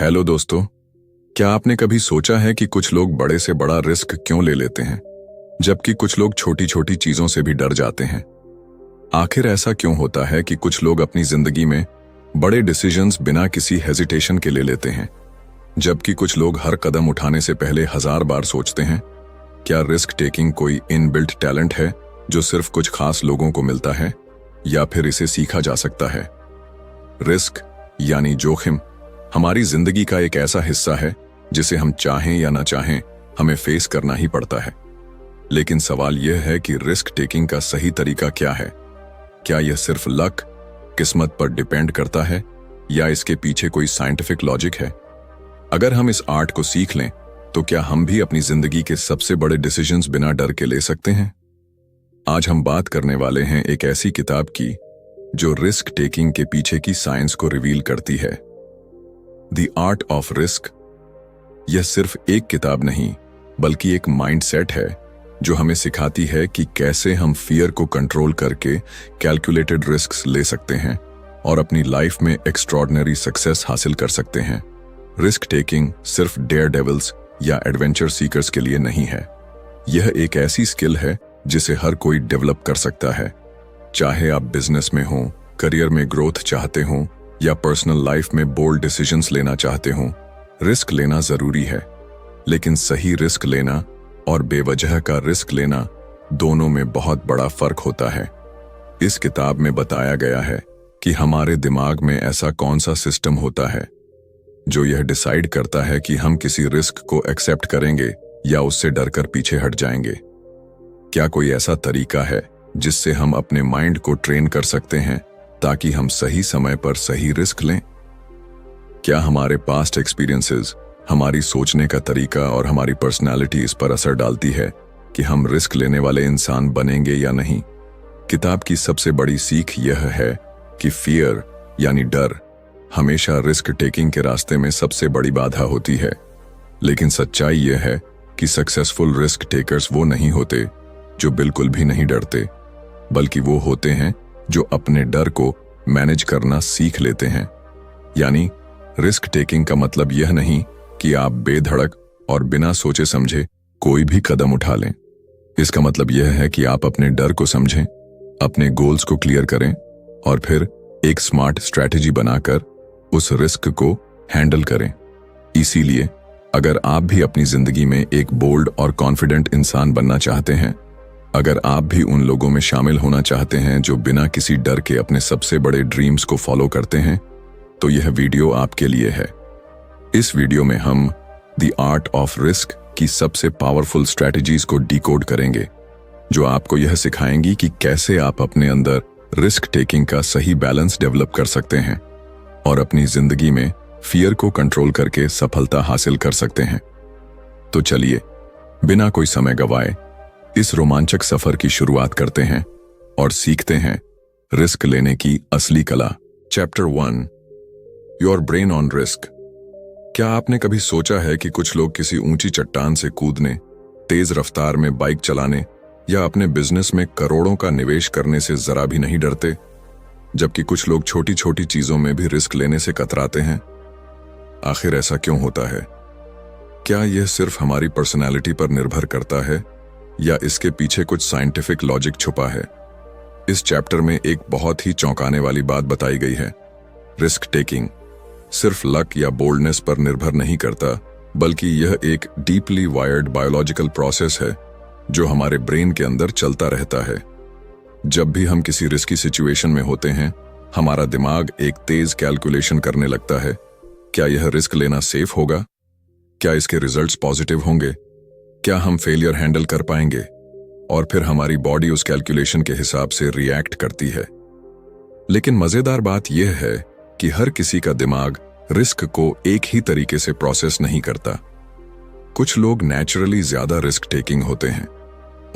Hello दोस्तों। क्या आपने कभी सोचा है कि कुछ लोग बड़े से बड़ा रिस्क क्यों ले लेते हैं, जबकि कुछ लोग छोटी छोटी चीजों से भी डर जाते हैं? आखिर ऐसा क्यों होता है कि कुछ लोग अपनी जिंदगी में बड़े डिसीजंस बिना किसी हेजिटेशन के ले लेते हैं, जबकि कुछ लोग हर कदम उठाने से पहले 1000 बार सोचते हैं? क्या रिस्क टेकिंग कोई इनबिल्ट टैलेंट है जो सिर्फ कुछ खास लोगों को मिलता है, या फिर इसे सीखा जा सकता है? रिस्क यानी जोखिम हमारी जिंदगी का एक ऐसा हिस्सा है जिसे हम चाहें या ना चाहें हमें फेस करना ही पड़ता है। लेकिन सवाल यह है कि रिस्क टेकिंग का सही तरीका क्या है? क्या यह सिर्फ लक, किस्मत पर डिपेंड करता है, या इसके पीछे कोई साइंटिफिक लॉजिक है? अगर हम इस आर्ट को सीख लें तो क्या हम भी अपनी जिंदगी के सबसे बड़े डिसीजंस बिना डर के ले सकते हैं? आज हम बात करने वाले हैं एक ऐसी किताब की जो रिस्क टेकिंग के पीछे की साइंस को रिवील करती है, द आर्ट ऑफ रिस्क। यह सिर्फ एक किताब नहीं, बल्कि एक माइंडसेट है जो हमें सिखाती है कि कैसे हम फियर को कंट्रोल करके कैलकुलेटेड रिस्क्स ले सकते हैं और अपनी लाइफ में एक्स्ट्रॉर्डिनरी सक्सेस हासिल कर सकते हैं। रिस्क टेकिंग सिर्फ डेयर डेविल्स या एडवेंचर सीकर्स के लिए नहीं है। यह एक ऐसी स्किल है जिसे हर कोई डेवलप कर सकता है। चाहे आप बिजनेस में हो, करियर में ग्रोथ चाहते हो, या पर्सनल लाइफ में बोल्ड डिसीजंस लेना चाहते हो, रिस्क लेना जरूरी है। लेकिन सही रिस्क लेना और बेवजह का रिस्क लेना, दोनों में बहुत बड़ा फर्क होता है। इस किताब में बताया गया है कि हमारे दिमाग में ऐसा कौन सा सिस्टम होता है जो यह डिसाइड करता है कि हम किसी रिस्क को एक्सेप्ट करेंगे या उससे डरकर पीछे हट जाएंगे। क्या कोई ऐसा तरीका है जिससे हम अपने माइंड को ट्रेन कर सकते हैं ताकि हम सही समय पर सही रिस्क लें? क्या हमारे पास्ट एक्सपीरियंसेस, हमारी सोचने का तरीका और हमारी पर्सनालिटी इस पर असर डालती है कि हम रिस्क लेने वाले इंसान बनेंगे या नहीं? किताब की सबसे बड़ी सीख यह है कि फियर यानी डर हमेशा रिस्क टेकिंग के रास्ते में सबसे बड़ी बाधा होती है। लेकिन सच्चाई यह है कि सक्सेसफुल रिस्क टेकर्स वो नहीं होते जो बिल्कुल भी नहीं डरते, बल्कि वो होते हैं जो अपने डर को मैनेज करना सीख लेते हैं। यानी रिस्क टेकिंग का मतलब यह नहीं कि आप बेधड़क और बिना सोचे समझे कोई भी कदम उठा लें। इसका मतलब यह है कि आप अपने डर को समझें, अपने गोल्स को क्लियर करें और फिर एक स्मार्ट स्ट्रैटेजी बनाकर उस रिस्क को हैंडल करें। इसीलिए अगर आप भी अपनी जिंदगी में एक बोल्ड और कॉन्फिडेंट इंसान बनना चाहते हैं, अगर आप भी उन लोगों में शामिल होना चाहते हैं जो बिना किसी डर के अपने सबसे बड़े ड्रीम्स को फॉलो करते हैं, तो यह वीडियो आपके लिए है। इस वीडियो में हम द आर्ट ऑफ रिस्क की सबसे पावरफुल स्ट्रैटेजीज को डिकोड करेंगे, जो आपको यह सिखाएंगी कि कैसे आप अपने अंदर रिस्क टेकिंग का सही बैलेंस डेवलप कर सकते हैं और अपनी जिंदगी में फियर को कंट्रोल करके सफलता हासिल कर सकते हैं। तो चलिए बिना कोई समय गवाए इस रोमांचक सफर की शुरुआत करते हैं और सीखते हैं रिस्क लेने की असली कला। Chapter 1, your brain on risk. क्या आपने कभी सोचा है कि कुछ लोग किसी ऊंची चट्टान से कूदने, तेज रफ्तार में बाइक चलाने या अपने बिजनेस में करोड़ों का निवेश करने से जरा भी नहीं डरते, जबकि कुछ लोग छोटी छोटी चीजों में भी रिस्क लेने से कतराते हैं? आखिर ऐसा क्यों होता है? क्या यह सिर्फ हमारी पर्सनैलिटी पर निर्भर करता है, या इसके पीछे कुछ साइंटिफिक लॉजिक छुपा है? इस चैप्टर में एक बहुत ही चौंकाने वाली बात बताई गई है। रिस्क टेकिंग सिर्फ लक या बोल्डनेस पर निर्भर नहीं करता, बल्कि यह एक डीपली वायर्ड बायोलॉजिकल प्रोसेस है जो हमारे ब्रेन के अंदर चलता रहता है। जब भी हम किसी रिस्की सिचुएशन में होते हैं, हमारा दिमाग एक तेज कैलकुलेशन करने लगता है। क्या यह रिस्क लेना सेफ होगा? क्या इसके रिजल्ट्स पॉजिटिव होंगे? क्या हम फेलियर हैंडल कर पाएंगे? और फिर हमारी बॉडी उस कैलकुलेशन के हिसाब से रिएक्ट करती है। लेकिन मजेदार बात यह है कि हर किसी का दिमाग रिस्क को एक ही तरीके से प्रोसेस नहीं करता। कुछ लोग नेचुरली ज्यादा रिस्क टेकिंग होते हैं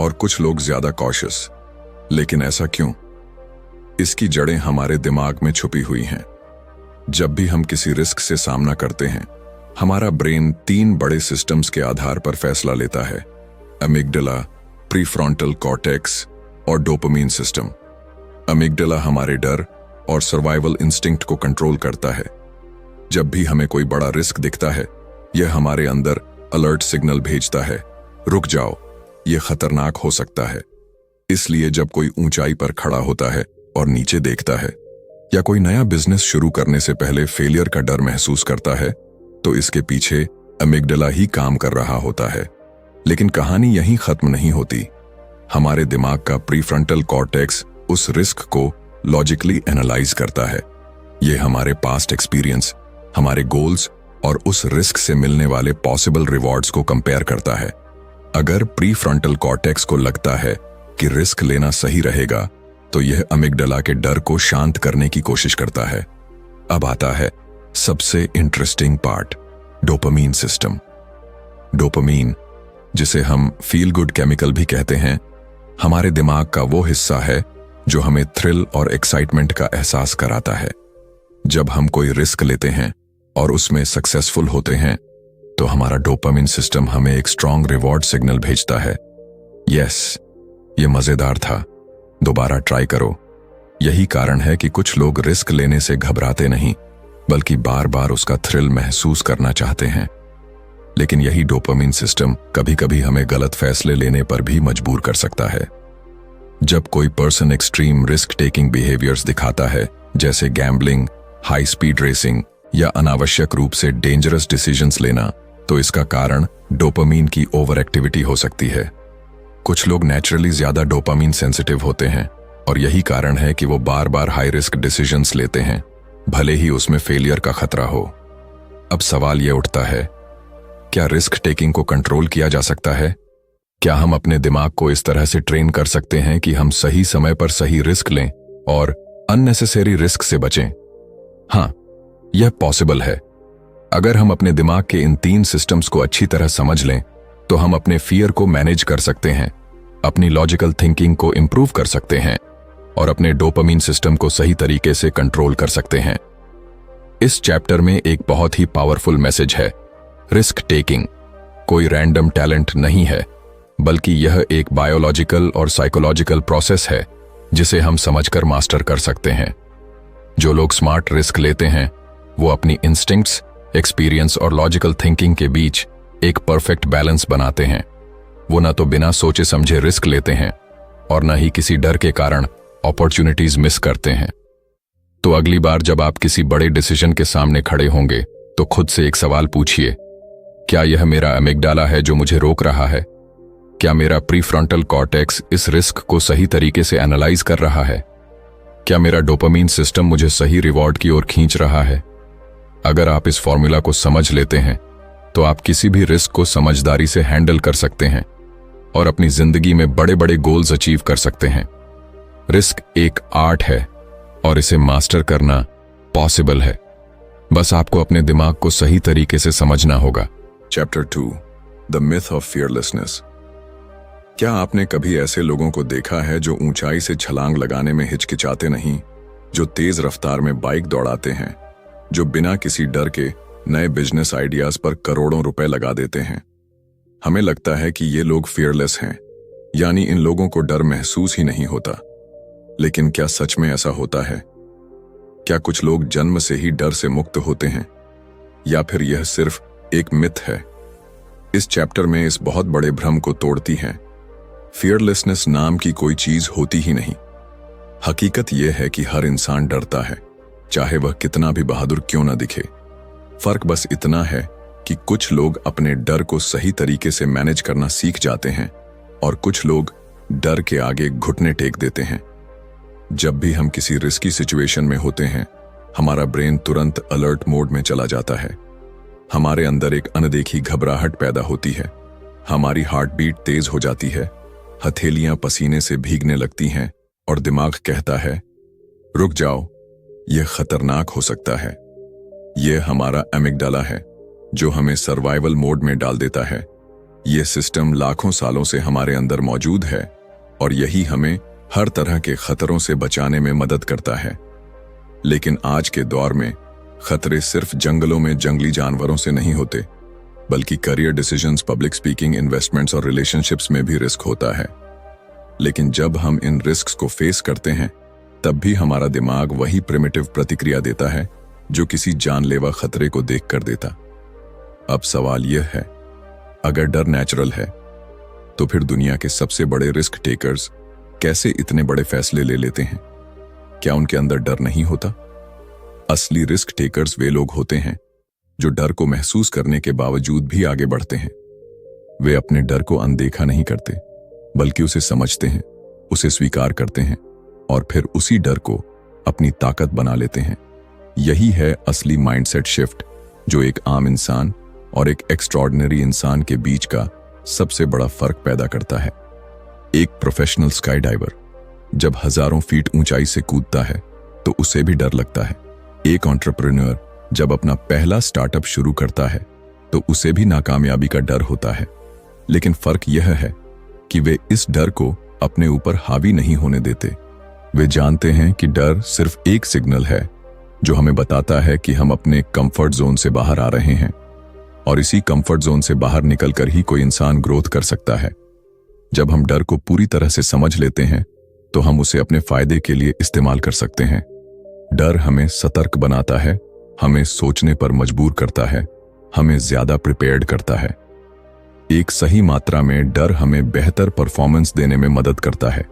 और कुछ लोग ज्यादा कॉशियस। लेकिन ऐसा क्यों? इसकी जड़ें हमारे दिमाग में छुपी हुई हैं। जब भी हम किसी रिस्क से सामना करते हैं, हमारा ब्रेन 3 बड़े सिस्टम्स के आधार पर फैसला लेता है: अमिगडाला, प्रीफ्रंटल कॉर्टेक्स और डोपामाइन सिस्टम। अमिगडाला हमारे डर और सर्वाइवल इंस्टिंक्ट को कंट्रोल करता है, जब भी हमें कोई बड़ा रिस्क दिखता है, यह हमारे अंदर अलर्ट सिग्नल भेजता है, रुक जाओ, यह खतरनाक हो सकता है। इसलिए जब कोई ऊंचाई पर खड़ा होता है और नीचे देखता है, या कोई नया बिजनेस शुरू करने से पहले फेलियर का डर महसूस करता है, तो इसके पीछे अमिगडाला ही काम कर रहा होता है। लेकिन कहानी यहीं खत्म नहीं होती। हमारे दिमाग का प्रीफ्रंटल कॉर्टेक्स उस रिस्क को लॉजिकली एनालाइज करता है। यह हमारे पास्ट एक्सपीरियंस, हमारे गोल्स और उस रिस्क से मिलने वाले पॉसिबल रिवॉर्ड्स को कंपेयर करता है। अगर प्रीफ्रंटल कॉर्टेक्स को लगता है कि रिस्क लेना सही रहेगा, तो यह अमिगडाला के डर को शांत करने की कोशिश करता है। अब आता है सबसे interesting part, dopamine system. Dopamine, जिसे हम फील गुड केमिकल भी कहते हैं, हमारे दिमाग का वो हिस्सा है जो हमें थ्रिल और एक्साइटमेंट का एहसास कराता है। जब हम कोई रिस्क लेते हैं और उसमें सक्सेसफुल होते हैं, तो हमारा डोपामीन सिस्टम हमें एक स्ट्रॉन्ग रिवॉर्ड सिग्नल भेजता है। यस, ये मजेदार था, दोबारा ट्राई करो। यही कारण है कि कुछ लोग रिस्क लेने से घबराते नहीं, बल्कि बार बार उसका थ्रिल महसूस करना चाहते हैं। लेकिन यही डोपामीन सिस्टम कभी कभी हमें गलत फैसले लेने पर भी मजबूर कर सकता है। जब कोई person extreme risk taking behaviours दिखाता है, जैसे गैम्बलिंग, हाई स्पीड रेसिंग या अनावश्यक रूप से डेंजरस डिसीजंस लेना, तो इसका कारण डोपामीन की ओवर एक्टिविटी हो सकती है। कुछ लोग नेचुरली ज्यादा डोपामीन सेंसिटिव होते हैं और यही कारण है कि वो बार बार हाई रिस्क डिसीजंस लेते हैं, भले ही उसमें फेलियर का खतरा हो। अब सवाल यह उठता है, क्या रिस्क टेकिंग को कंट्रोल किया जा सकता है? क्या हम अपने दिमाग को इस तरह से ट्रेन कर सकते हैं कि हम सही समय पर सही रिस्क लें और अननेसेसरी रिस्क से बचें? हाँ, यह पॉसिबल है। अगर हम अपने दिमाग के इन 3 सिस्टम्स को अच्छी तरह समझ लें, तो हम अपने फियर को मैनेज कर सकते हैं, अपनी लॉजिकल थिंकिंग को इंप्रूव कर सकते हैं और अपने डोपामीन सिस्टम को सही तरीके से कंट्रोल कर सकते हैं। इस चैप्टर में एक बहुत ही पावरफुल मैसेज है। रिस्क टेकिंग कोई रैंडम टैलेंट नहीं है, बल्कि यह एक बायोलॉजिकल और साइकोलॉजिकल प्रोसेस है जिसे हम समझकर मास्टर कर सकते हैं। जो लोग स्मार्ट रिस्क लेते हैं, वो अपनी इंस्टिंक्ट्स, एक्सपीरियंस और लॉजिकल थिंकिंग के बीच एक परफेक्ट बैलेंस बनाते हैं। वो न तो बिना सोचे समझे रिस्क लेते हैं और न ही किसी डर के कारण अपॉर्चुनिटीज मिस करते हैं। तो अगली बार जब आप किसी बड़े डिसीजन के सामने खड़े होंगे, तो खुद से एक सवाल पूछिए, क्या यह मेरा अमिगडाला है जो मुझे रोक रहा है? क्या मेरा प्रीफ्रंटल कॉर्टेक्स इस रिस्क को सही तरीके से एनालाइज कर रहा है? क्या मेरा डोपामीन सिस्टम मुझे सही रिवॉर्ड की ओर खींच रहा है? अगर आप इस फॉर्मूला को समझ लेते हैं, तो आप किसी भी रिस्क को समझदारी से हैंडल कर सकते हैं और अपनी जिंदगी में बड़े बड़े गोल्स अचीव कर सकते हैं। रिस्क एक आर्ट है और इसे मास्टर करना पॉसिबल है। बस आपको अपने दिमाग को सही तरीके से समझना होगा। Chapter 2, the myth of fearlessness. क्या आपने कभी ऐसे लोगों को देखा है जो ऊंचाई से छलांग लगाने में हिचकिचाते नहीं, जो तेज रफ्तार में बाइक दौड़ाते हैं, जो बिना किसी डर के नए बिजनेस आइडियाज पर करोड़ों रुपए लगा देते हैं? हमें लगता है कि ये लोग फियरलेस हैं, यानी इन लोगों को डर महसूस ही नहीं होता। लेकिन क्या सच में ऐसा होता है? क्या कुछ लोग जन्म से ही डर से मुक्त होते हैं, या फिर यह सिर्फ एक मिथ है? इस चैप्टर में इस बहुत बड़े भ्रम को तोड़ती है। फियरलेसनेस नाम की कोई चीज होती ही नहीं। हकीकत यह है कि हर इंसान डरता है, चाहे वह कितना भी बहादुर क्यों ना दिखे। फर्क बस इतना है कि कुछ लोग अपने डर को सही तरीके से मैनेज करना सीख जाते हैं और कुछ लोग डर के आगे घुटने टेक देते हैं। जब भी हम किसी रिस्की सिचुएशन में होते हैं, हमारा ब्रेन तुरंत अलर्ट मोड में चला जाता है। हमारे अंदर एक अनदेखी घबराहट पैदा होती है, हमारी हार्ट बीट तेज हो जाती है, हथेलियां पसीने से भीगने लगती हैं और दिमाग कहता है, रुक जाओ, यह खतरनाक हो सकता है। यह हमारा अमिगडाला है जो हमें सर्वाइवल मोड में डाल देता है। यह सिस्टम लाखों सालों से हमारे अंदर मौजूद है और यही हमें हर तरह के खतरों से बचाने में मदद करता है। लेकिन आज के दौर में खतरे सिर्फ जंगलों में जंगली जानवरों से नहीं होते, बल्कि career decisions, public speaking, investments और रिलेशनशिप्स में भी रिस्क होता है। लेकिन जब हम इन रिस्क्स को फेस करते हैं, तब भी हमारा दिमाग वही प्रिमिटिव प्रतिक्रिया देता है जो किसी जानलेवा खतरे को देख कर देता। अब सवाल यह है, अगर डर नेचुरल है तो फिर दुनिया के सबसे बड़े रिस्क टेकर्स कैसे इतने बड़े फैसले ले लेते हैं? क्या उनके अंदर डर नहीं होता? असली रिस्क टेकर्स वे लोग होते हैं जो डर को महसूस करने के बावजूद भी आगे बढ़ते हैं। वे अपने डर को अनदेखा नहीं करते, बल्कि उसे समझते हैं, उसे स्वीकार करते हैं और फिर उसी डर को अपनी ताकत बना लेते हैं। यही है असली माइंडसेट शिफ्ट जो एक आम इंसान और एक एक्स्ट्रॉर्डिनरी इंसान के बीच का सबसे बड़ा फर्क पैदा करता है। एक प्रोफेशनल स्काई डाइवर जब हजारों फीट ऊंचाई से कूदता है तो उसे भी डर लगता है। एक एंटरप्रेन्योर जब अपना पहला स्टार्टअप शुरू करता है तो उसे भी नाकामयाबी का डर होता है। लेकिन फर्क यह है कि वे इस डर को अपने ऊपर हावी नहीं होने देते। वे जानते हैं कि डर सिर्फ एक सिग्नल है जो हमें बताता है कि हम अपने कंफर्ट जोन से बाहर आ रहे हैं, और इसी कंफर्ट जोन से बाहर निकलकर ही कोई इंसान ग्रोथ कर सकता है। जब हम डर को पूरी तरह से समझ लेते हैं तो हम उसे अपने फायदे के लिए इस्तेमाल कर सकते हैं। डर हमें सतर्क बनाता है, हमें सोचने पर मजबूर करता है, हमें ज्यादा प्रिपेयर्ड करता है। एक सही मात्रा में डर हमें बेहतर परफॉर्मेंस देने में मदद करता है,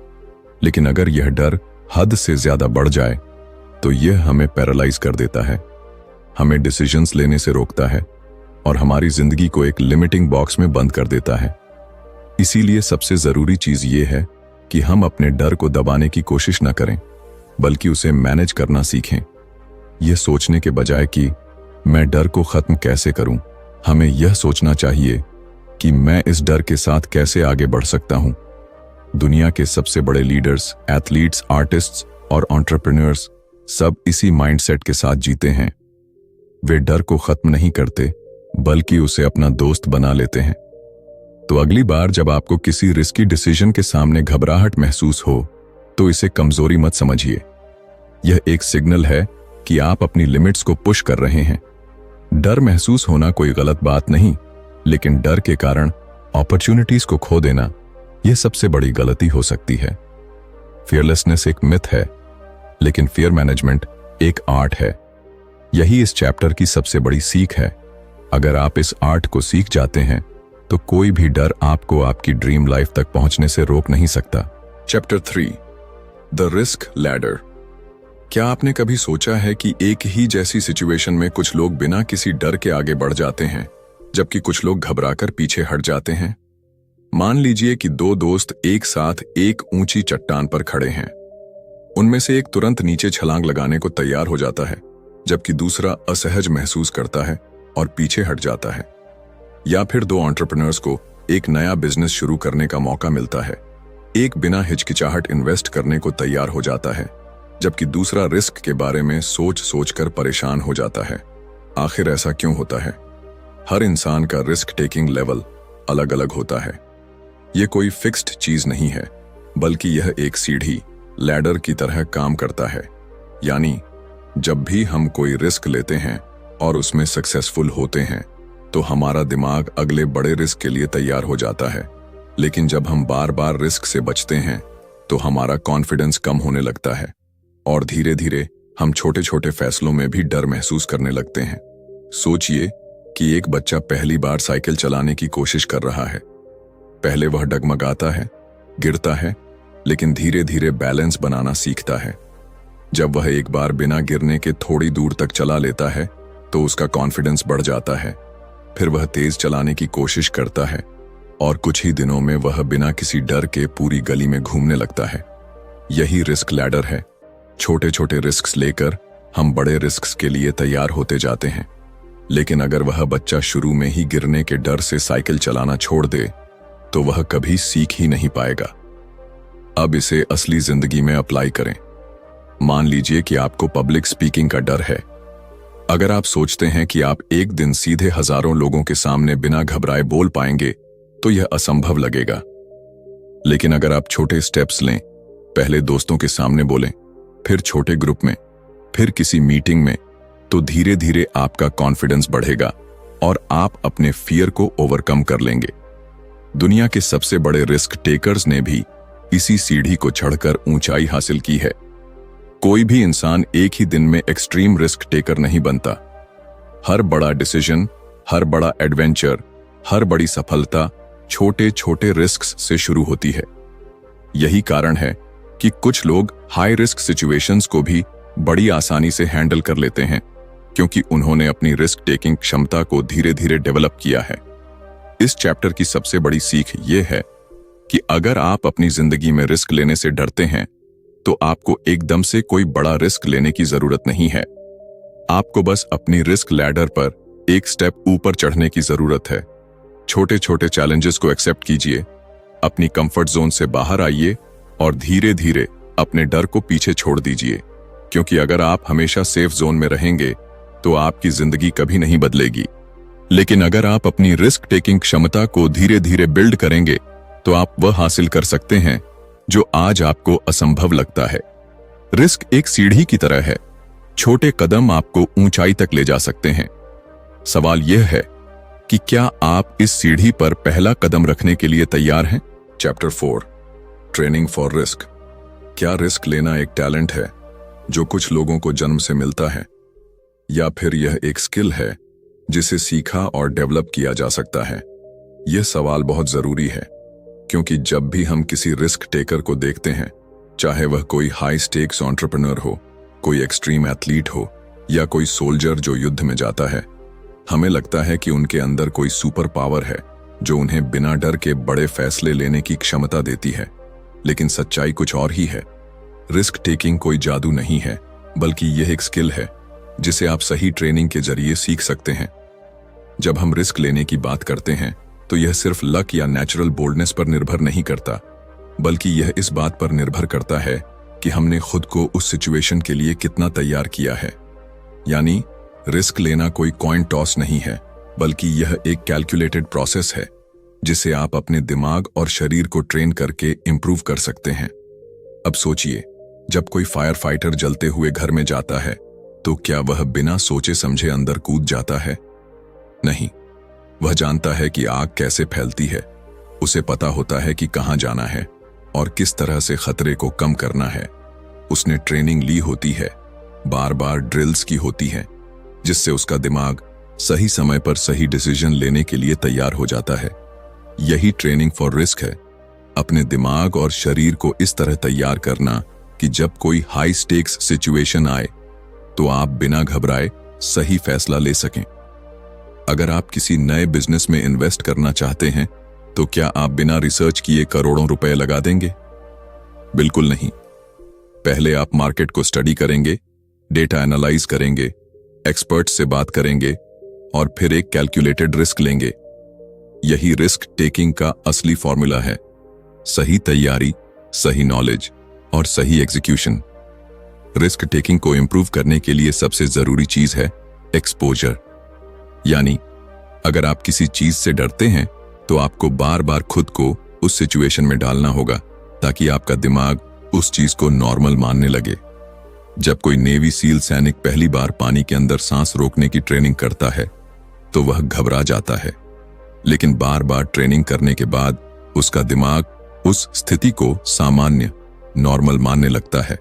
लेकिन अगर यह डर हद से ज्यादा बढ़ जाए तो यह हमें पैरालाइज कर देता है, हमें डिसीजंस लेने से रोकता है और हमारी जिंदगी को एक लिमिटिंग बॉक्स में बंद कर देता है। इसीलिए सबसे जरूरी चीज यह है कि हम अपने डर को दबाने की कोशिश न करें, बल्कि उसे मैनेज करना सीखें। यह सोचने के बजाय कि मैं डर को खत्म कैसे करूं, हमें यह सोचना चाहिए कि मैं इस डर के साथ कैसे आगे बढ़ सकता हूं। दुनिया के सबसे बड़े लीडर्स, एथलीट्स, आर्टिस्ट्स और एंटरप्रेन्योर्स सब इसी माइंडसेट के साथ जीते हैं। वे डर को खत्म नहीं करते, बल्कि उसे अपना दोस्त बना लेते हैं। तो अगली बार जब आपको किसी रिस्की डिसीजन के सामने घबराहट महसूस हो तो इसे कमजोरी मत समझिए। यह एक सिग्नल है कि आप अपनी लिमिट्स को पुश कर रहे हैं। डर महसूस होना कोई गलत बात नहीं, लेकिन डर के कारण अपॉर्चुनिटीज को खो देना यह सबसे बड़ी गलती हो सकती है। फियरलेसनेस एक मिथ है, लेकिन फियर मैनेजमेंट एक आर्ट है। यही इस चैप्टर की सबसे बड़ी सीख है। अगर आप इस आर्ट को सीख जाते हैं तो कोई भी डर आपको आपकी ड्रीम लाइफ तक पहुंचने से रोक नहीं सकता। Chapter 3, the risk ladder. क्या आपने कभी सोचा है कि एक ही जैसी सिचुएशन में कुछ लोग बिना किसी डर के आगे बढ़ जाते हैं, जबकि कुछ लोग घबराकर पीछे हट जाते हैं? मान लीजिए कि दो दोस्त एक साथ एक ऊंची चट्टान पर खड़े हैं। उनमें से एक तुरंत नीचे छलांग लगाने को तैयार हो जाता है, जबकि दूसरा असहज महसूस करता है और पीछे हट जाता है। या फिर दो एंटरप्रेन्योर्स को एक नया बिजनेस शुरू करने का मौका मिलता है। एक बिना हिचकिचाहट इन्वेस्ट करने को तैयार हो जाता है, जबकि दूसरा रिस्क के बारे में सोच सोच कर परेशान हो जाता है। आखिर ऐसा क्यों होता है? हर इंसान का रिस्क टेकिंग लेवल अलग अलग होता है। यह कोई फिक्स्ड चीज नहीं है, बल्कि यह एक सीढ़ी, लैडर की तरह काम करता है। यानी जब भी हम कोई रिस्क लेते हैं और उसमें सक्सेसफुल होते हैं तो हमारा दिमाग अगले बड़े रिस्क के लिए तैयार हो जाता है। लेकिन जब हम बार बार रिस्क से बचते हैं तो हमारा कॉन्फिडेंस कम होने लगता है और धीरे धीरे हम छोटे छोटे फैसलों में भी डर महसूस करने लगते हैं। सोचिए कि एक बच्चा पहली बार साइकिल चलाने की कोशिश कर रहा है। पहले वह डगमगाता है, गिरता है, लेकिन धीरे धीरे बैलेंस बनाना सीखता है। जब वह एक बार बिना गिरने के थोड़ी दूर तक चला लेता है तो उसका कॉन्फिडेंस बढ़ जाता है। फिर वह तेज चलाने की कोशिश करता है और कुछ ही दिनों में वह बिना किसी डर के पूरी गली में घूमने लगता है। यही रिस्क लैडर है। छोटे छोटे रिस्क्स लेकर हम बड़े रिस्क्स के लिए तैयार होते जाते हैं। लेकिन अगर वह बच्चा शुरू में ही गिरने के डर से साइकिल चलाना छोड़ दे तो वह कभी सीख ही नहीं पाएगा। अब इसे असली जिंदगी में अप्लाई करें। मान लीजिए कि आपको पब्लिक स्पीकिंग का डर है। अगर आप सोचते हैं कि आप एक दिन सीधे हजारों लोगों के सामने बिना घबराए बोल पाएंगे तो यह असंभव लगेगा। लेकिन अगर आप छोटे स्टेप्स लें, पहले दोस्तों के सामने बोलें, फिर छोटे ग्रुप में, फिर किसी मीटिंग में, तो धीरे धीरे आपका कॉन्फिडेंस बढ़ेगा और आप अपने फियर को ओवरकम कर लेंगे। दुनिया के सबसे बड़े रिस्क टेकर्स ने भी इसी सीढ़ी को चढ़कर ऊंचाई हासिल की है। कोई भी इंसान एक ही दिन में एक्सट्रीम रिस्क टेकर नहीं बनता। हर बड़ा डिसीजन, हर बड़ा एडवेंचर, हर बड़ी सफलता छोटे छोटे रिस्क्स से शुरू होती है। यही कारण है कि कुछ लोग हाई रिस्क सिचुएशंस को भी बड़ी आसानी से हैंडल कर लेते हैं, क्योंकि उन्होंने अपनी रिस्क टेकिंग क्षमता को धीरे धीरे डेवलप किया है। इस चैप्टर की सबसे बड़ी सीख ये है कि अगर आप अपनी जिंदगी में रिस्क लेने से डरते हैं तो आपको एकदम से कोई बड़ा रिस्क लेने की जरूरत नहीं है। आपको बस अपनी रिस्क लैडर पर एक स्टेप ऊपर चढ़ने की जरूरत है। छोटे छोटे चैलेंजेस को एक्सेप्ट कीजिए, अपनी कंफर्ट जोन से बाहर आइए और धीरे धीरे अपने डर को पीछे छोड़ दीजिए, क्योंकि अगर आप हमेशा सेफ जोन में रहेंगे तो आपकी जिंदगी कभी नहीं बदलेगी। लेकिन अगर आप अपनी रिस्क टेकिंग क्षमता को धीरे धीरे बिल्ड करेंगे तो आप वह हासिल कर सकते हैं जो आज आपको असंभव लगता है। रिस्क एक सीढ़ी की तरह है, छोटे कदम आपको ऊंचाई तक ले जा सकते हैं। सवाल यह है कि क्या आप इस सीढ़ी पर पहला कदम रखने के लिए तैयार हैं? Chapter 4, training for risk. क्या रिस्क लेना एक टैलेंट है जो कुछ लोगों को जन्म से मिलता है, या फिर यह एक स्किल है जिसे सीखा और डेवलप किया जा सकता है? यह सवाल बहुत जरूरी है, क्योंकि जब भी हम किसी रिस्क टेकर को देखते हैं, चाहे वह कोई हाई स्टेक्स एंटरप्रेन्योर हो, कोई एक्सट्रीम एथलीट हो, या कोई सोल्जर जो युद्ध में जाता है, हमें लगता है कि उनके अंदर कोई सुपर पावर है जो उन्हें बिना डर के बड़े फैसले लेने की क्षमता देती है। लेकिन सच्चाई कुछ और ही है। रिस्क टेकिंग कोई जादू नहीं है, बल्कि यह एक स्किल है जिसे आप सही ट्रेनिंग के जरिए सीख सकते हैं। जब हम रिस्क लेने की बात करते हैं तो यह सिर्फ लक या नेचुरल बोल्डनेस पर निर्भर नहीं करता, बल्कि यह इस बात पर निर्भर करता है कि हमने खुद को उस सिचुएशन के लिए कितना तैयार किया है। यानी रिस्क लेना कोई कॉइन टॉस नहीं है, बल्कि यह एक कैलकुलेटेड प्रोसेस है जिसे आप अपने दिमाग और शरीर को ट्रेन करके इंप्रूव कर सकते हैं। अब सोचिए, जब कोई फायर फाइटर जलते हुए घर में जाता है तो क्या वह बिना सोचे समझे अंदर कूद जाता है? नहीं, वह जानता है कि आग कैसे फैलती है, उसे पता होता है कि कहां जाना है और किस तरह से खतरे को कम करना है। उसने ट्रेनिंग ली होती है, बार बार ड्रिल्स की होती है, जिससे उसका दिमाग सही समय पर सही डिसीजन लेने के लिए तैयार हो जाता है। यही ट्रेनिंग फॉर रिस्क है, अपने दिमाग और शरीर को इस तरह तैयार करना कि जब कोई हाई स्टेक्स सिचुएशन आए तो आप बिना घबराए सही फैसला ले सकें। अगर आप किसी नए बिजनेस में इन्वेस्ट करना चाहते हैं तो क्या आप बिना रिसर्च किए करोड़ों रुपए लगा देंगे? बिल्कुल नहीं। पहले आप मार्केट को स्टडी करेंगे, डेटा एनालाइज करेंगे, एक्सपर्ट्स से बात करेंगे और फिर एक कैलकुलेटेड रिस्क लेंगे। यही रिस्क टेकिंग का असली फॉर्मूला है। सही तैयारी, सही नॉलेज और सही एग्जीक्यूशन। रिस्क टेकिंग को इंप्रूव करने के लिए सबसे जरूरी चीज है एक्सपोजर। यानी अगर आप किसी चीज से डरते हैं तो आपको बार बार खुद को उस सिचुएशन में डालना होगा ताकि आपका दिमाग उस चीज को नॉर्मल मानने लगे। जब कोई नेवी सील सैनिक पहली बार पानी के अंदर सांस रोकने की ट्रेनिंग करता है तो वह घबरा जाता है, लेकिन बार बार ट्रेनिंग करने के बाद उसका दिमाग उस स्थिति को सामान्य, नॉर्मल मानने लगता है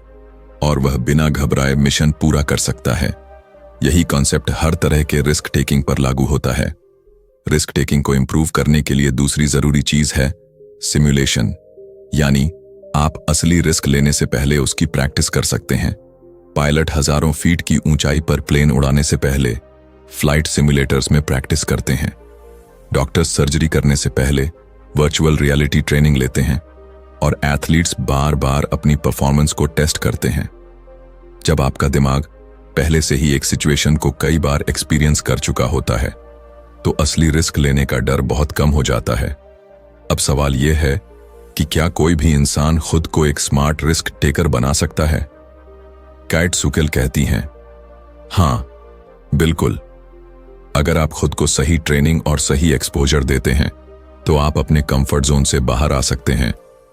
और वह बिना घबराए मिशन पूरा कर सकता है। यही कॉन्सेप्ट हर तरह के रिस्क टेकिंग पर लागू होता है। रिस्क टेकिंग को इंप्रूव करने के लिए दूसरी जरूरी चीज है सिमुलेशन। यानी आप असली रिस्क लेने से पहले उसकी प्रैक्टिस कर सकते हैं। पायलट हजारों फीट की ऊंचाई पर प्लेन उड़ाने से पहले फ्लाइट सिमुलेटर्स में प्रैक्टिस करते हैं। डॉक्टर्स सर्जरी करने से पहले वर्चुअल रियलिटी ट्रेनिंग लेते हैं और एथलीट्स बार बार अपनी परफॉर्मेंस को टेस्ट करते हैं। जब आपका दिमाग पहले से ही एक सिचुएशन को कई बार एक्सपीरियंस कर चुका होता है तो असली रिस्क लेने का डर बहुत कम हो जाता है। अब सवाल यह है कि क्या कोई भी इंसान खुद को एक स्मार्ट रिस्क टेकर बना सकता है? कैट सुकेल कहती हैं, हां, बिल्कुल। अगर आप खुद को सही ट्रेनिंग और सही एक्सपोजर देते हैं तो आप अपने कंफर्ट जोन से बाहर आ सकते हैं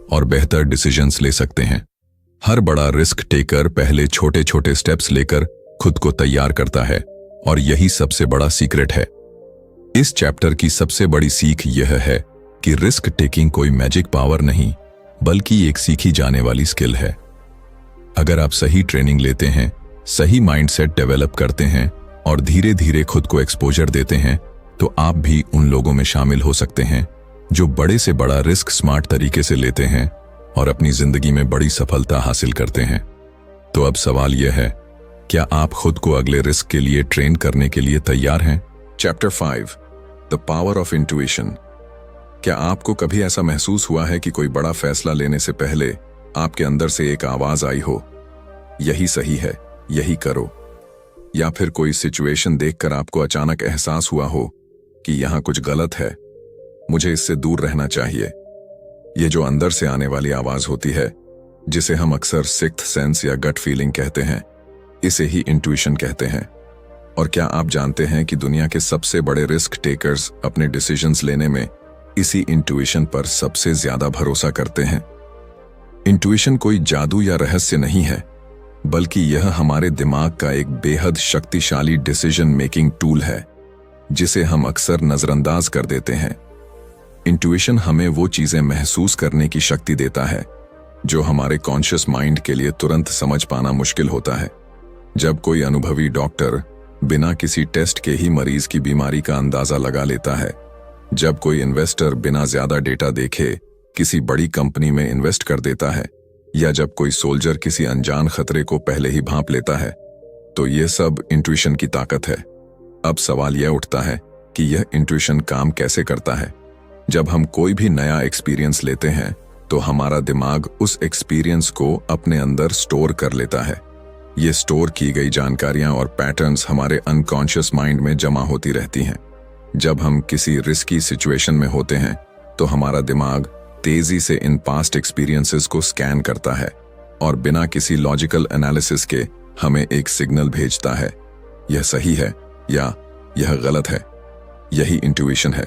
और बेहतर डिसीजंस ले सकते हैं। हर बड़ा रिस्क टेकर पहले छोटे छोटे स्टेप्स लेकर खुद को तैयार करता है और यही सबसे बड़ा सीक्रेट है। इस चैप्टर की सबसे बड़ी सीख यह है कि रिस्क टेकिंग कोई मैजिक पावर नहीं, बल्कि एक सीखी जाने वाली स्किल है। अगर आप सही ट्रेनिंग लेते हैं, सही माइंडसेट डेवलप करते हैं और धीरे धीरे खुद को एक्सपोजर देते हैं, तो आप भी उन लोगों में शामिल हो सकते हैं जो बड़े से बड़ा रिस्क स्मार्ट तरीके से लेते हैं और अपनी जिंदगी में बड़ी सफलता हासिल करते हैं। तो अब सवाल यह है, क्या आप खुद को अगले रिस्क के लिए ट्रेन करने के लिए तैयार हैं? Chapter 5, the power of intuition. क्या आपको कभी ऐसा महसूस हुआ है कि कोई बड़ा फैसला लेने से पहले आपके अंदर से एक आवाज आई हो, यही सही है, यही करो? या फिर कोई सिचुएशन देखकर आपको अचानक एहसास हुआ हो कि यहां कुछ गलत है, मुझे इससे दूर रहना चाहिए? ये जो अंदर से आने वाली आवाज होती है, जिसे हम अक्सर सिक्स्थ सेंस या गट फीलिंग कहते हैं, इसे ही इंट्यूशन कहते हैं। और क्या आप जानते हैं कि दुनिया के सबसे बड़े रिस्क टेकर्स अपने डिसीजंस लेने में इसी इंट्यूशन पर सबसे ज्यादा भरोसा करते हैं? इंट्यूशन कोई जादू या रहस्य नहीं है, बल्कि यह हमारे दिमाग का एक बेहद शक्तिशाली डिसीजन मेकिंग टूल है, जिसे हम अक्सर नजरअंदाज कर देते हैं। इंट्यूशन हमें वो चीजें महसूस करने की शक्ति देता है जो हमारे कॉन्शियस माइंड के लिए तुरंत समझ पाना मुश्किल होता है। जब कोई अनुभवी डॉक्टर बिना किसी टेस्ट के ही मरीज की बीमारी का अंदाजा लगा लेता है, जब कोई इन्वेस्टर बिना ज्यादा डेटा देखे किसी बड़ी कंपनी में इन्वेस्ट कर देता है, या जब कोई सोल्जर किसी अनजान खतरे को पहले ही भांप लेता है, तो ये सब इंट्यूशन की ताकत है। अब सवाल यह उठता है कि यह इंट्यूशन काम कैसे करता है? जब हम कोई भी नया एक्सपीरियंस लेते हैं, तो हमारा दिमाग उस एक्सपीरियंस को अपने अंदर स्टोर कर लेता है। ये स्टोर की गई जानकारियां और पैटर्न्स हमारे अनकॉन्शियस माइंड में जमा होती रहती हैं। जब हम किसी रिस्की सिचुएशन में होते हैं, तो हमारा दिमाग तेजी से इन पास्ट एक्सपीरियंसेस को स्कैन करता है और बिना किसी लॉजिकल एनालिसिस के हमें एक सिग्नल भेजता है, यह सही है या यह गलत है। यही इंट्यूशन है।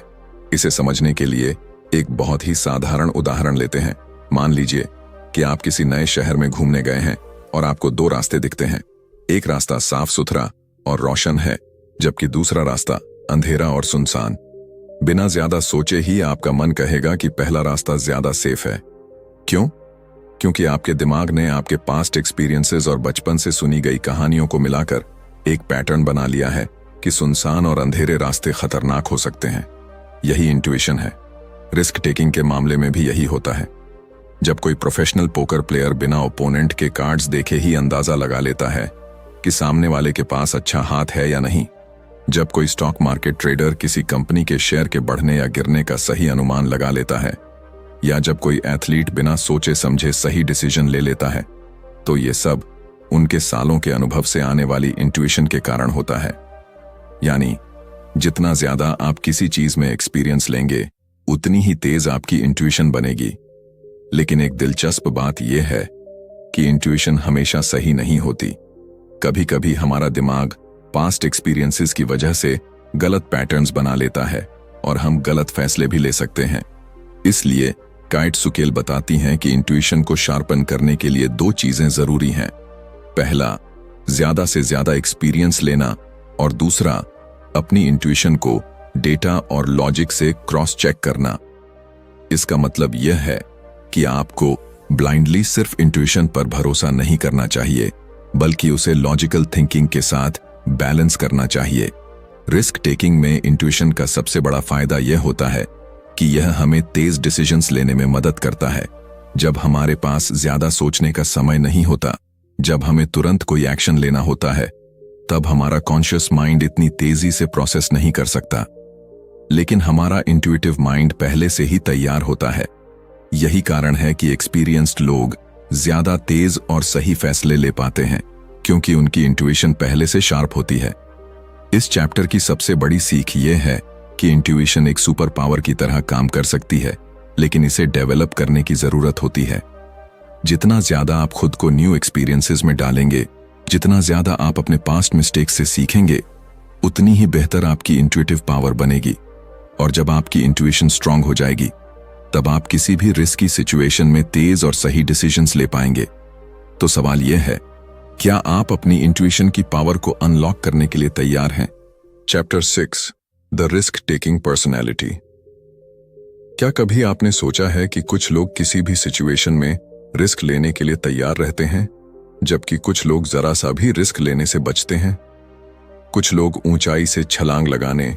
इसे समझने के लिए एक बहुत ही साधारण उदाहरण लेते हैं। मान लीजिए कि आप किसी नए शहर में घूमने गए हैं और आपको दो रास्ते दिखते हैं। एक रास्ता साफ सुथरा और रोशन है, जबकि दूसरा रास्ता अंधेरा और सुनसान। बिना ज्यादा सोचे ही आपका मन कहेगा कि पहला रास्ता ज्यादा सेफ है। क्यों? क्योंकि आपके दिमाग ने आपके पास्ट एक्सपीरियंसेस और बचपन से सुनी गई कहानियों को मिलाकर एक पैटर्न बना लिया है कि सुनसान और अंधेरे रास्ते खतरनाक हो सकते हैं। यही इंट्यूशन है। रिस्क टेकिंग के मामले में भी यही होता है। जब कोई प्रोफेशनल पोकर प्लेयर बिना ओपोनेंट के कार्ड्स देखे ही अंदाजा लगा लेता है कि सामने वाले के पास अच्छा हाथ है या नहीं, जब कोई स्टॉक मार्केट ट्रेडर किसी कंपनी के शेयर के बढ़ने या गिरने का सही अनुमान लगा लेता है, या जब कोई एथलीट बिना सोचे समझे सही डिसीजन ले लेता है, तो ये सब उनके सालों के अनुभव से आने वाली इंट्यूशन के कारण होता है। यानी जितना ज्यादा आप किसी चीज में एक्सपीरियंस लेंगे, उतनी ही तेज आपकी इंट्यूशन बनेगी। लेकिन एक दिलचस्प बात यह है कि इंट्यूशन हमेशा सही नहीं होती। कभी कभी हमारा दिमाग पास्ट एक्सपीरियंसेस की वजह से गलत पैटर्न्स बना लेता है और हम गलत फैसले भी ले सकते हैं। इसलिए काइट सुकेल बताती हैं कि इंट्यूशन को शार्पन करने के लिए दो चीजें जरूरी हैं। पहला, ज्यादा से ज्यादा एक्सपीरियंस लेना, और दूसरा, अपनी इंट्यूशन को डेटा और लॉजिक से क्रॉस चेक करना। इसका मतलब यह है कि आपको ब्लाइंडली सिर्फ इंट्यूशन पर भरोसा नहीं करना चाहिए, बल्कि उसे लॉजिकल थिंकिंग के साथ बैलेंस करना चाहिए। रिस्क टेकिंग में इंट्यूशन का सबसे बड़ा फायदा यह होता है कि यह हमें तेज डिसीजंस लेने में मदद करता है। जब हमारे पास ज्यादा सोचने का समय नहीं होता, जब हमें तुरंत कोई एक्शन लेना होता है, तब हमारा कॉन्शियस माइंड इतनी तेजी से प्रोसेस नहीं कर सकता। लेकिन हमारा इंट्यूटिव माइंड पहले से ही तैयार होता है। यही कारण है कि एक्सपीरियंस्ड लोग ज्यादा तेज और सही फैसले ले पाते हैं, क्योंकि उनकी इंट्यूशन पहले से शार्प होती है। इस चैप्टर की सबसे बड़ी सीख यह है कि इंट्यूशन एक सुपर पावर की तरह काम कर सकती है, लेकिन इसे डेवलप करने की जरूरत होती है। जितना ज्यादा आप खुद को न्यू एक्सपीरियंसेस में डालेंगे, जितना ज्यादा आप अपने पास्ट मिस्टेक्स से सीखेंगे, उतनी ही बेहतर आपकी इंट्यूटिव पावर बनेगी। और जब आपकी इंट्यूशन स्ट्रांग हो जाएगी, तब आप किसी भी रिस्की सिचुएशन में तेज और सही डिसीजंस ले पाएंगे। तो सवाल यह है, क्या आप अपनी इंट्यूशन की पावर को अनलॉक करने के लिए तैयार हैं? Chapter 6, the risk taking personality. क्या कभी आपने सोचा है कि कुछ लोग किसी भी सिचुएशन में रिस्क लेने के लिए तैयार रहते हैं, जबकि कुछ लोग जरा सा भी रिस्क लेने से बचते हैं। कुछ लोग ऊंचाई से छलांग लगाने,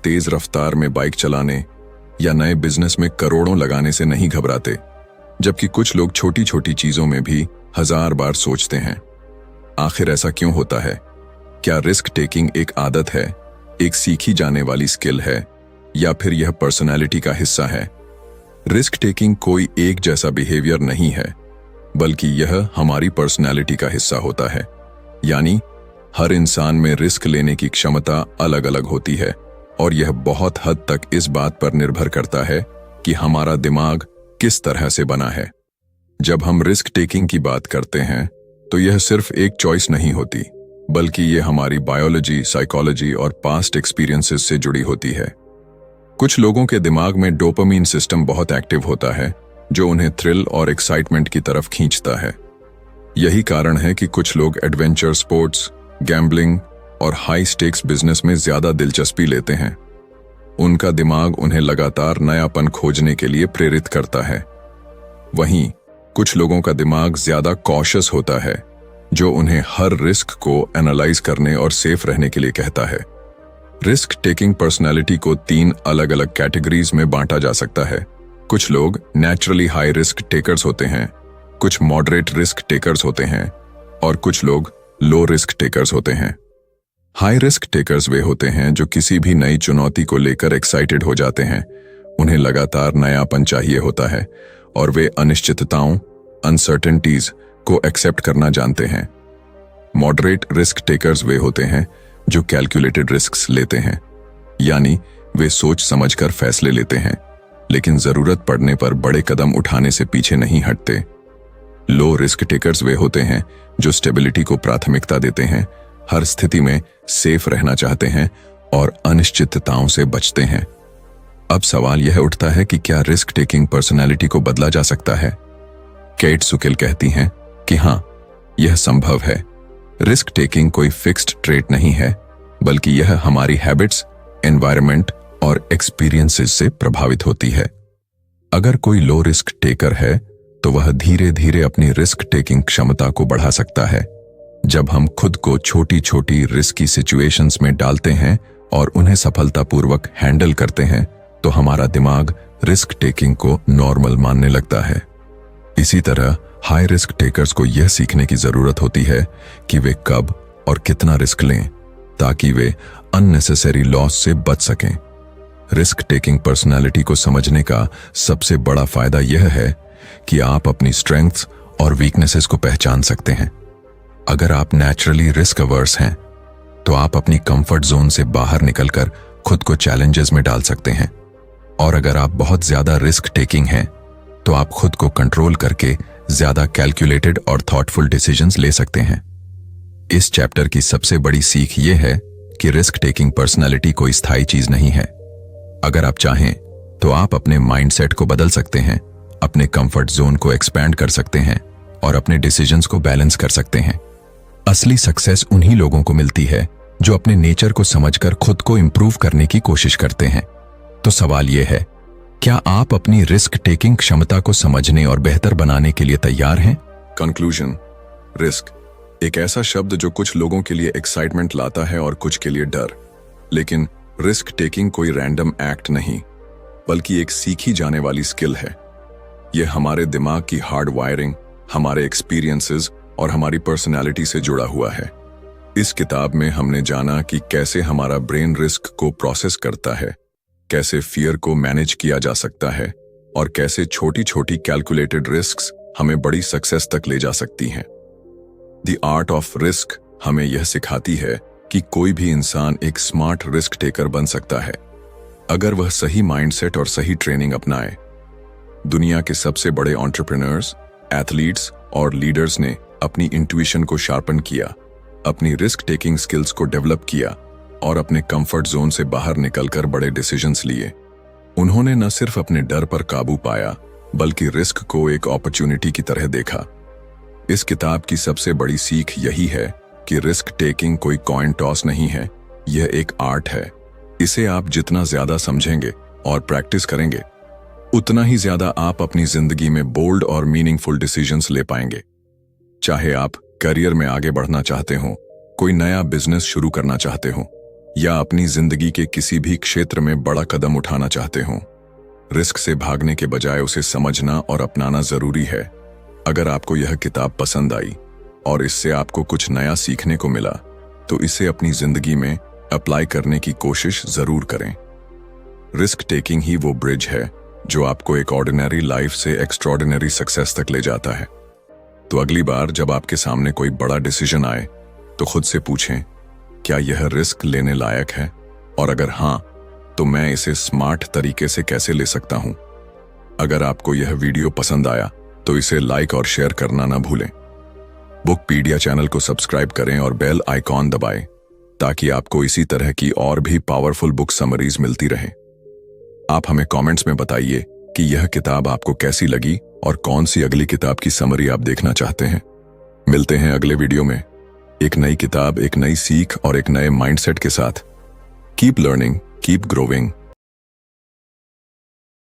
तेज रफ्तार में बाइक चलाने या नए बिजनेस में करोड़ों लगाने से नहीं घबराते, जबकि कुछ लोग छोटी छोटी चीजों में भी 1000 बार सोचते हैं। आखिर ऐसा क्यों होता है? क्या रिस्क टेकिंग एक आदत है, एक सीखी जाने वाली स्किल है, या फिर यह पर्सनैलिटी का हिस्सा है? रिस्क टेकिंग कोई एक जैसा बिहेवियर नहीं है, बल्कि यह हमारी पर्सनैलिटी का हिस्सा होता है। यानी हर इंसान में रिस्क लेने की क्षमता अलग अलग होती है, और यह बहुत हद तक इस बात पर निर्भर करता है कि हमारा दिमाग किस तरह से बना है। जब हम रिस्क टेकिंग की बात करते हैं तो यह सिर्फ एक चॉइस नहीं होती, बल्कि यह हमारी बायोलॉजी, साइकोलॉजी और पास्ट एक्सपीरियंसेस से जुड़ी होती है। कुछ लोगों के दिमाग में डोपामीन सिस्टम बहुत एक्टिव होता है, जो उन्हें थ्रिल और एक्साइटमेंट की तरफ खींचता है। यही कारण है कि कुछ लोग एडवेंचर स्पोर्ट्स, गैम्बलिंग और हाई स्टेक्स बिजनेस में ज्यादा दिलचस्पी लेते हैं। उनका दिमाग उन्हें लगातार नयापन खोजने के लिए प्रेरित करता है। वहीं कुछ लोगों का दिमाग ज्यादा कॉशियस होता है, जो उन्हें हर रिस्क को एनालाइज करने और सेफ रहने के लिए कहता है। रिस्क टेकिंग पर्सनैलिटी को 3 अलग अलग कैटेगरीज में बांटा जा सकता है। कुछ लोग नेचुरली हाई रिस्क टेकर्स होते हैं, कुछ मॉडरेट रिस्क टेकर्स होते हैं, और कुछ लोग लो रिस्क टेकर्स होते हैं। हाई रिस्क टेकर्स वे होते हैं जो किसी भी नई चुनौती को लेकर एक्साइटेड हो जाते हैं। उन्हें लगातार नयापन चाहिए होता है और वे अनिश्चितताओं, अनसर्टेनिटीज को एक्सेप्ट करना जानते हैं। मॉडरेट रिस्क टेकर्स वे होते हैं जो कैलकुलेटेड रिस्क्स लेते हैं, यानी वे सोच समझकर फैसले लेते हैं, लेकिन जरूरत पड़ने पर बड़े कदम उठाने से पीछे नहीं हटते। लो रिस्क टेकर्स वे होते हैं जो स्टेबिलिटी को प्राथमिकता देते हैं, हर स्थिति में सेफ रहना चाहते हैं और अनिश्चितताओं से बचते हैं। अब सवाल यह उठता है कि क्या रिस्क टेकिंग पर्सनैलिटी को बदला जा सकता है? केट सुकिल कहती हैं कि हाँ, यह संभव है। रिस्क टेकिंग कोई फिक्स्ड ट्रेट नहीं है, बल्कि यह हमारी हैबिट्स, एनवायरनमेंट और एक्सपीरियंसेस से प्रभावित होती है। अगर कोई लो रिस्क टेकर है तो वह धीरे धीरे अपनी रिस्क टेकिंग क्षमता को बढ़ा सकता है। जब हम खुद को छोटी छोटी रिस्की सिचुएशंस में डालते हैं और उन्हें सफलतापूर्वक हैंडल करते हैं, तो हमारा दिमाग रिस्क टेकिंग को नॉर्मल मानने लगता है। इसी तरह हाई रिस्क टेकर्स को यह सीखने की जरूरत होती है कि वे कब और कितना रिस्क लें, ताकि वे अननेसेसरी लॉस से बच सकें। रिस्क टेकिंग पर्सनालिटी को समझने का सबसे बड़ा फायदा यह है कि आप अपनी स्ट्रेंथ्स और वीकनेसेस को पहचान सकते हैं। अगर आप नेचुरली रिस्क अवर्स हैं, तो आप अपनी कंफर्ट जोन से बाहर निकलकर खुद को चैलेंजेस में डाल सकते हैं। और अगर आप बहुत ज्यादा रिस्क टेकिंग हैं, तो आप खुद को कंट्रोल करके ज्यादा कैलकुलेटेड और थॉटफुल डिसीजंस ले सकते हैं। इस चैप्टर की सबसे बड़ी सीख यह है कि रिस्क टेकिंग पर्सनैलिटी कोई स्थायी चीज नहीं है। अगर आप चाहें तो आप अपने माइंडसेट को बदल सकते हैं, अपने कंफर्ट जोन को एक्सपैंड कर सकते हैं और अपने डिसीजंस को बैलेंस कर सकते हैं। असली सक्सेस उन्हीं लोगों को मिलती है जो अपने नेचर को समझकर खुद को इंप्रूव करने की कोशिश करते हैं। तो सवाल यह है, क्या आप अपनी रिस्क टेकिंग क्षमता को समझने और बेहतर बनाने के लिए तैयार हैं? कंक्लूजन। रिस्क एक ऐसा शब्द जो कुछ लोगों के लिए एक्साइटमेंट लाता है और कुछ के लिए डर। लेकिन रिस्क टेकिंग कोई रैंडम एक्ट नहीं, बल्कि एक सीखी जाने वाली स्किल है। यह हमारे दिमाग की हार्ड वायरिंग, हमारे एक्सपीरियंसेस और हमारी पर्सनैलिटी से जुड़ा हुआ है। इस किताब में हमने जाना कि कैसे हमारा ब्रेन रिस्क को प्रोसेस करता है, कैसे फियर को मैनेज किया जा सकता है और कैसे छोटी छोटी कैलकुलेटेड रिस्क्स हमें बड़ी सक्सेस तक ले जा सकती हैं। द आर्ट ऑफ रिस्क हमें यह सिखाती है कि कोई भी इंसान एक स्मार्ट रिस्क टेकर बन सकता है, अगर वह सही माइंडसेट और सही ट्रेनिंग अपनाए। दुनिया के सबसे बड़े एंटरप्रेन्योर्स, एथलीट्स और लीडर्स ने अपनी इंट्यूशन को शार्पन किया, अपनी रिस्क टेकिंग स्किल्स को डेवलप किया और अपने कंफर्ट जोन से बाहर निकलकर बड़े डिसीजंस लिए। उन्होंने न सिर्फ अपने डर पर काबू पाया, बल्कि रिस्क को एक अपॉर्चुनिटी की तरह देखा। इस किताब की सबसे बड़ी सीख यही है कि रिस्क टेकिंग कोई कॉइन टॉस नहीं है, यह एक आर्ट है। इसे आप जितना ज्यादा समझेंगे और प्रैक्टिस करेंगे, उतना ही ज्यादा आप अपनी जिंदगी में बोल्ड और मीनिंगफुल डिसीजंस ले पाएंगे। चाहे आप करियर में आगे बढ़ना चाहते हो, कोई नया बिजनेस शुरू करना चाहते हो या अपनी जिंदगी के किसी भी क्षेत्र में बड़ा कदम उठाना चाहते हो, रिस्क से भागने के बजाय उसे समझना और अपनाना जरूरी है। अगर आपको यह किताब पसंद आई और इससे आपको कुछ नया सीखने को मिला तो इसे अपनी जिंदगी में अप्लाई करने की कोशिश जरूर करें। रिस्क टेकिंग ही वो ब्रिज है जो आपको एक ऑर्डिनरी लाइफ से एक्स्ट्रॉर्डिनरी सक्सेस तक ले जाता है। तो अगली बार जब आपके सामने कोई बड़ा डिसीजन आए तो खुद से पूछें, क्या यह रिस्क लेने लायक है, और अगर हाँ तो मैं इसे स्मार्ट तरीके से कैसे ले सकता हूं। अगर आपको यह वीडियो पसंद आया तो इसे लाइक और शेयर करना ना भूलें। बुकपीडिया चैनल को सब्सक्राइब करें और बेल आइकॉन दबाएं ताकि आपको इसी तरह की और भी पावरफुल बुक समरीज मिलती रहे। आप हमें कमेंट्स में बताइए कि यह किताब आपको कैसी लगी और कौन सी अगली किताब की समरी आप देखना चाहते हैं। मिलते हैं अगले वीडियो में एक नई किताब, एक नई सीख और एक नए माइंडसेट के साथ। Keep learning, keep growing.